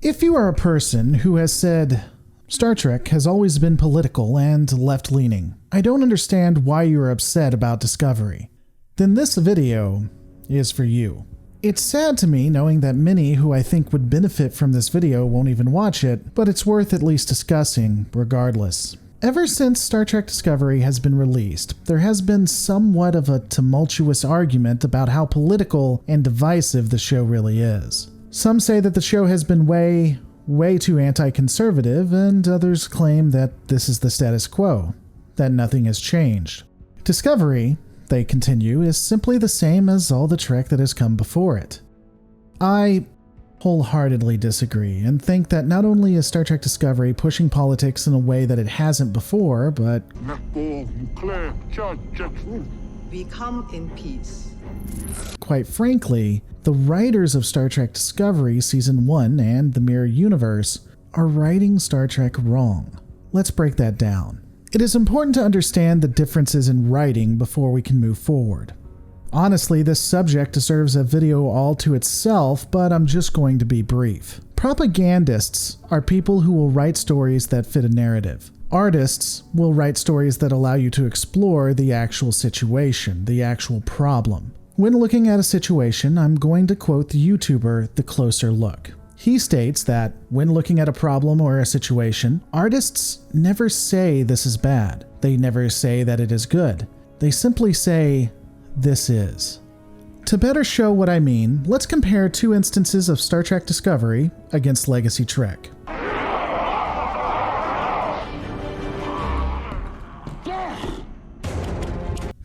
If you are a person who has said, Star Trek has always been political and left-leaning, I don't understand why you are upset about Discovery, then this video is for you. It's sad to me knowing that many who I think would benefit from this video won't even watch it, but it's worth at least discussing regardless. Ever since Star Trek Discovery has been released, there has been somewhat of a tumultuous argument about how political and divisive the show really is. Some say that the show has been way too anti-conservative, and others claim that this is the status quo, that nothing has changed. Discovery, they continue, is simply the same as all the Trek that has come before it. I wholeheartedly disagree and think that not only is Star Trek Discovery pushing politics in a way that it hasn't before, but we come in peace. Quite frankly, the writers of Star Trek Discovery Season 1 and the Mirror Universe are writing Star Trek wrong. Let's break that down. It is important to understand the differences in writing before we can move forward. Honestly, this subject deserves a video all to itself, but I'm just going to be brief. Propagandists are people who will write stories that fit a narrative. Artists will write stories that allow you to explore the actual situation, the actual problem. When looking at a situation, I'm going to quote the YouTuber The Closer Look. He states that when looking at a problem or a situation, artists never say this is bad. They never say that it is good. They simply say, this is. To better show what I mean, let's compare two instances of Star Trek Discovery against Legacy Trek.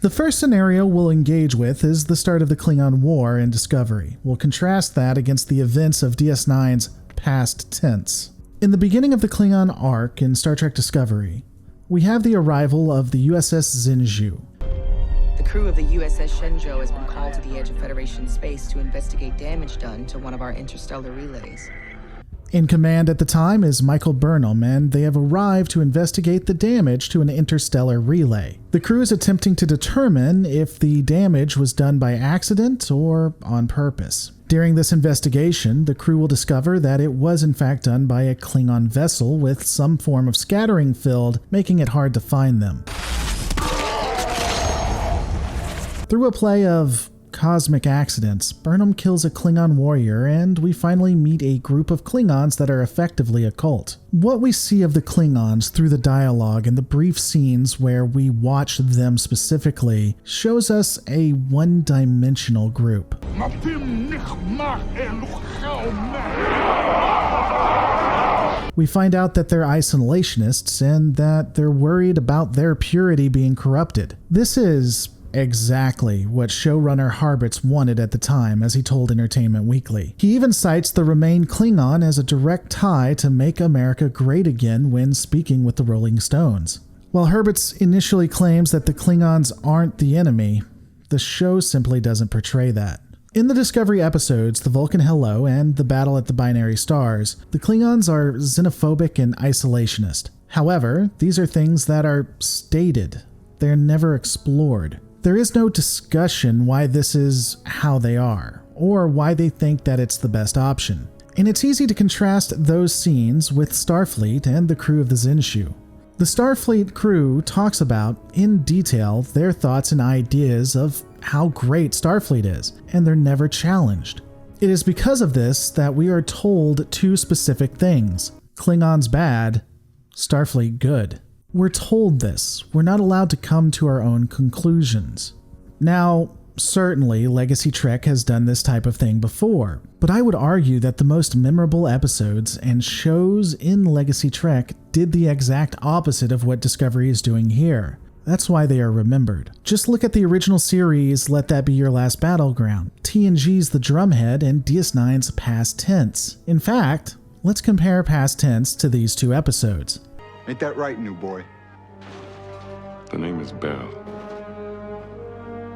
The first scenario we'll engage with is the start of the Klingon War in Discovery. We'll contrast that against the events of DS9's past tense. In the beginning of the Klingon arc in Star Trek Discovery, we have the arrival of the USS Zinju. The crew of the USS Shenzhou has been called to the edge of Federation space to investigate damage done to one of our interstellar relays. In command at the time is Michael Burnham, and they have arrived to investigate the damage to an interstellar relay. The crew is attempting to determine if the damage was done by accident or on purpose. During this investigation, the crew will discover that it was in fact done by a Klingon vessel with some form of scattering field, making it hard to find them. Through a play of cosmic accidents, Burnham kills a Klingon warrior, and we finally meet a group of Klingons that are effectively a cult. What we see of the Klingons through the dialogue and the brief scenes where we watch them specifically shows us a one-dimensional group. We find out that they're isolationists and that they're worried about their purity being corrupted. This is exactly what showrunner Harbitz wanted at the time, as he told Entertainment Weekly. He even cites the Remain Klingon as a direct tie to Make America Great Again when speaking with the Rolling Stones. While Harbitz initially claims that the Klingons aren't the enemy, the show simply doesn't portray that. In the Discovery episodes, The Vulcan Hello and The Battle at the Binary Stars, the Klingons are xenophobic and isolationist. However, these are things that are stated. They're never explored. There is no discussion why this is how they are, or why they think that it's the best option. And it's easy to contrast those scenes with Starfleet and the crew of the Zinju. The Starfleet crew talks about, in detail, their thoughts and ideas of how great Starfleet is, and they're never challenged. It is because of this that we are told two specific things: Klingons bad, Starfleet good. We're told this. We're not allowed to come to our own conclusions. Now, certainly, Legacy Trek has done this type of thing before, but I would argue that the most memorable episodes and shows in Legacy Trek did the exact opposite of what Discovery is doing here. That's why they are remembered. Just look at the original series, Let That Be Your Last Battleground, TNG's The Drumhead, and DS9's Past Tense. In fact, let's compare Past Tense to these two episodes. Ain't that right, new boy? The name is Bell.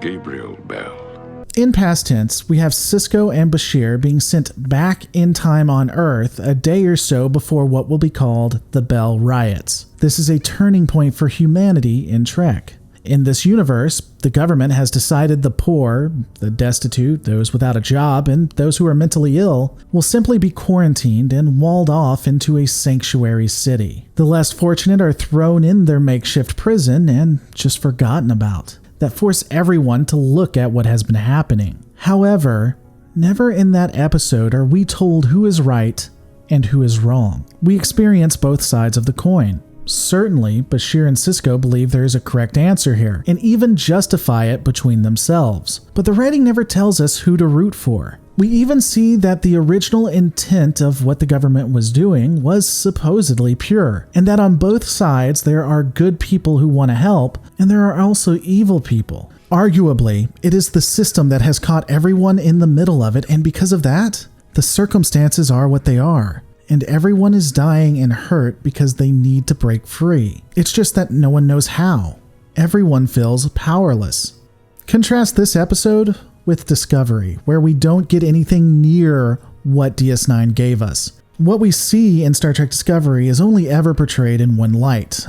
Gabriel Bell. In Past Tense, we have Sisko and Bashir being sent back in time on Earth a day or so before what will be called the Bell Riots. This is a turning point for humanity in Trek. In this universe, the government has decided the poor, the destitute, those without a job, and those who are mentally ill will simply be quarantined and walled off into a sanctuary city. The less fortunate are thrown in their makeshift prison and just forgotten about. That force everyone to look at what has been happening. However, never in that episode are we told who is right and who is wrong. We experience both sides of the coin. Certainly, Bashir and Cisco believe there is a correct answer here, and even justify it between themselves. But the writing never tells us who to root for. We even see that the original intent of what the government was doing was supposedly pure, and that on both sides there are good people who want to help, and there are also evil people. Arguably, it is the system that has caught everyone in the middle of it, and because of that, the circumstances are what they are. And everyone is dying and hurt because they need to break free. It's just that no one knows how. Everyone feels powerless. Contrast this episode with Discovery, where we don't get anything near what DS9 gave us. What we see in Star Trek Discovery is only ever portrayed in one light.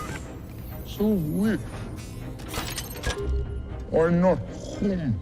So weak. Why not home?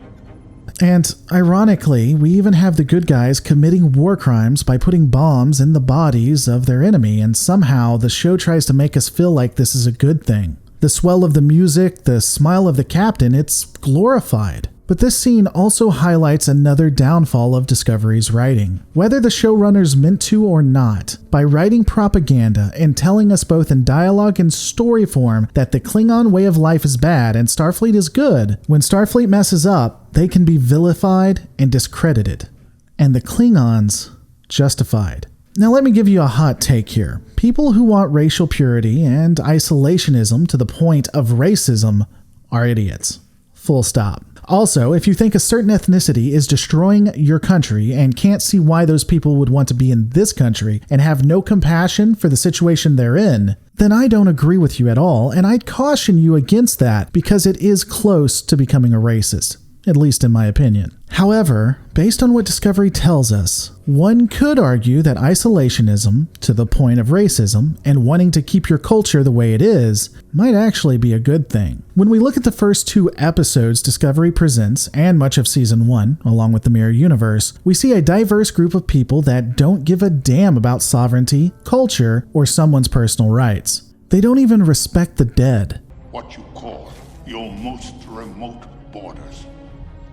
And ironically, we even have the good guys committing war crimes by putting bombs in the bodies of their enemy, and somehow the show tries to make us feel like this is a good thing. The swell of the music, the smile of the captain, it's glorified. But this scene also highlights another downfall of Discovery's writing. Whether the showrunners meant to or not, by writing propaganda and telling us both in dialogue and story form that the Klingon way of life is bad and Starfleet is good, when Starfleet messes up, they can be vilified and discredited. And the Klingons justified. Now let me give you a hot take here. People who want racial purity and isolationism to the point of racism are idiots. Full stop. Also, if you think a certain ethnicity is destroying your country and can't see why those people would want to be in this country and have no compassion for the situation they're in, then I don't agree with you at all, and I'd caution you against that because it is close to becoming a racist, at least in my opinion. However, based on what Discovery tells us, one could argue that isolationism, to the point of racism, and wanting to keep your culture the way it is, might actually be a good thing. When we look at the first 2 episodes Discovery presents, and much of Season 1, along with the Mirror Universe, we see a diverse group of people that don't give a damn about sovereignty, culture, or someone's personal rights. They don't even respect the dead. What you call your most remote borders,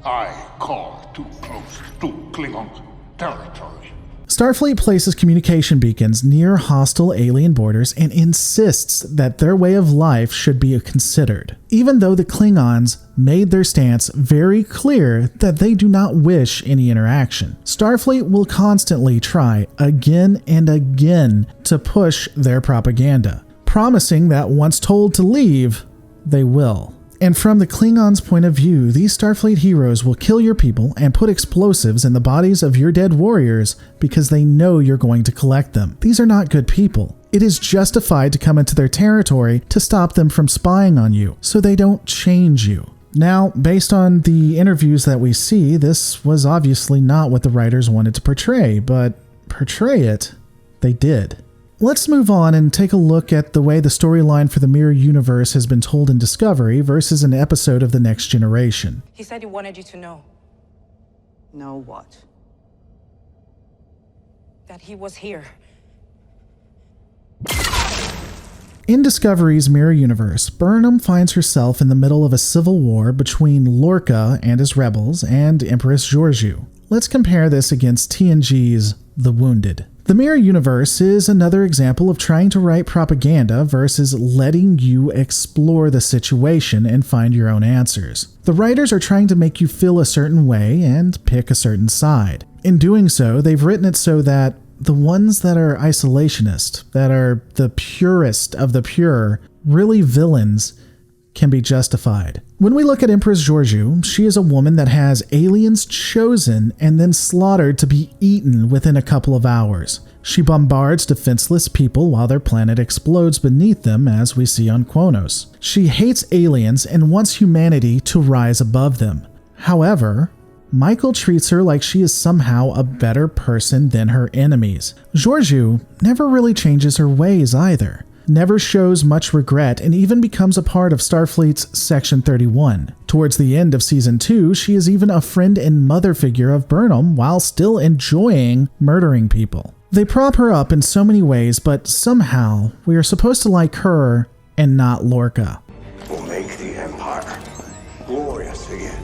I call too close to Klingon territory. Starfleet places communication beacons near hostile alien borders and insists that their way of life should be considered, even though the Klingons made their stance very clear that they do not wish any interaction. Starfleet will constantly try again and again to push their propaganda, promising that once told to leave, they will. And from the Klingons' point of view, these Starfleet heroes will kill your people and put explosives in the bodies of your dead warriors because they know you're going to collect them. These are not good people. It is justified to come into their territory to stop them from spying on you, so they don't change you. Now, based on the interviews that we see, this was obviously not what the writers wanted to portray, but portray it, they did. Let's move on and take a look at the way the storyline for the Mirror Universe has been told in Discovery versus an episode of The Next Generation. He said he wanted you to know Know what? that he was here. In Discovery's Mirror Universe, Burnham finds herself in the middle of a civil war between Lorca and his rebels and Empress Georgiou. Let's compare this against TNG's The Wounded. The Mirror Universe is another example of trying to write propaganda versus letting you explore the situation and find your own answers. The writers are trying to make you feel a certain way and pick a certain side. In doing so, they've written it so that the ones that are isolationist, that are the purest of the pure, really villains, can be justified. When we look at Empress Georgiou, she is a woman that has aliens chosen and then slaughtered to be eaten within a couple of hours. She bombards defenseless people while their planet explodes beneath them, as we see on Kronos. She hates aliens and wants humanity to rise above them. However, Michael treats her like she is somehow a better person than her enemies. Georgiou never really changes her ways either. never shows much regret, and even becomes a part of Starfleet's Section 31. Towards the end of Season 2, she is even a friend and mother figure of Burnham while still enjoying murdering people. They prop her up in so many ways, but somehow we are supposed to like her and not Lorca. We'll make the Empire glorious again.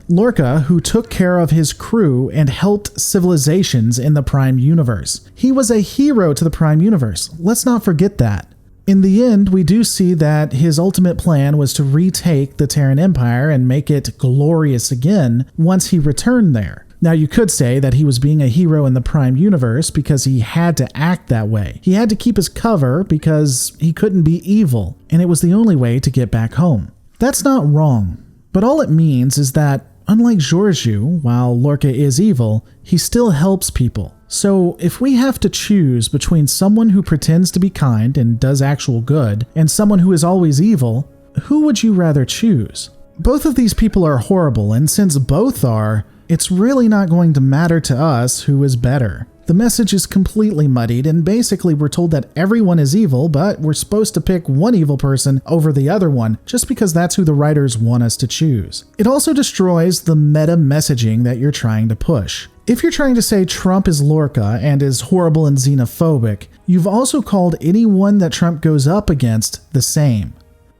Lorca, who took care of his crew and helped civilizations in the Prime Universe. He was a hero to the Prime Universe. Let's not forget that. In the end, we do see that his ultimate plan was to retake the Terran Empire and make it glorious again once he returned there. Now, you could say that he was being a hero in the Prime Universe because he had to act that way. He had to keep his cover because he couldn't be evil, and it was the only way to get back home. That's not wrong, but all it means is that unlike Georgiou, while Lorca is evil, he still helps people. So if we have to choose between someone who pretends to be kind and does actual good, and someone who is always evil, who would you rather choose? Both of these people are horrible, and since both are, it's really not going to matter to us who is better. The message is completely muddied, and basically we're told that everyone is evil, but we're supposed to pick one evil person over the other one, just because that's who the writers want us to choose. It also destroys the meta messaging that you're trying to push. If you're trying to say Trump is Lorca and is horrible and xenophobic, you've also called anyone that Trump goes up against the same.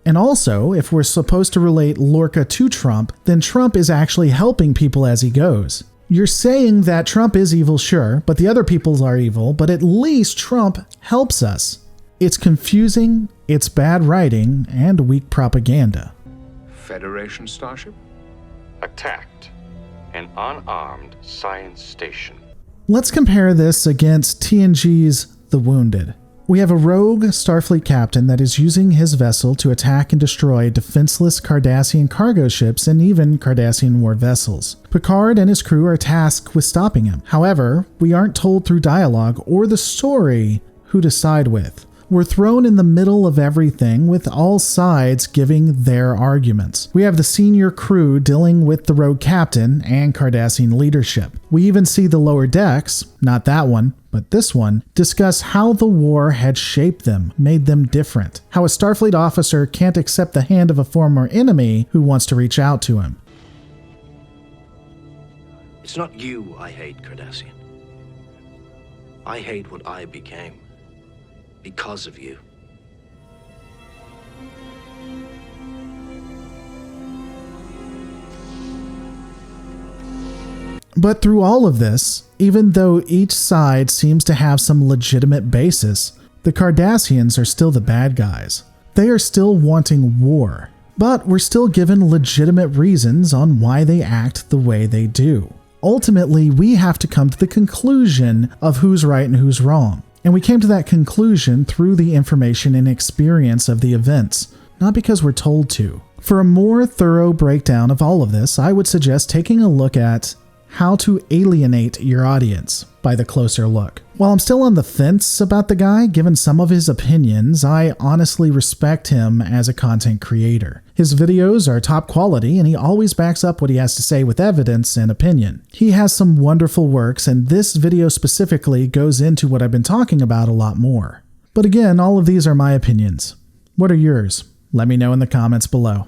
And also, if we're supposed to relate Lorca to Trump, then Trump is actually helping people as he goes. You're saying that Trump is evil, sure, but the other people are evil, but at least Trump helps us. It's confusing, it's bad writing, and weak propaganda. Federation starship? Attacked. An unarmed science station. Let's compare this against TNG's The Wounded. We have a rogue Starfleet captain that is using his vessel to attack and destroy defenseless Cardassian cargo ships and even Cardassian war vessels. Picard and his crew are tasked with stopping him. However, we aren't told through dialogue or the story who to side with. We're thrown in the middle of everything with all sides giving their arguments. We have the senior crew dealing with the rogue captain and Cardassian leadership. We even see the lower decks, not that one, but this one, discuss how the war had shaped them, made them different. How a Starfleet officer can't accept the hand of a former enemy who wants to reach out to him. It's not you I hate, Cardassian. I hate what I became. Because of you. But through all of this, even though each side seems to have some legitimate basis, the Cardassians are still the bad guys. They are still wanting war. But we're still given legitimate reasons on why they act the way they do. Ultimately, we have to come to the conclusion of who's right and who's wrong. And we came to that conclusion through the information and experience of the events, not because we're told to. For a more thorough breakdown of all of this, I would suggest taking a look at How to Alienate Your Audience by The Closer Look. While I'm still on the fence about the guy, given some of his opinions, I honestly respect him as a content creator. His videos are top quality, and he always backs up what he has to say with evidence and opinion. He has some wonderful works, and this video specifically goes into what I've been talking about a lot more. But again, all of these are my opinions. What are yours? Let me know in the comments below.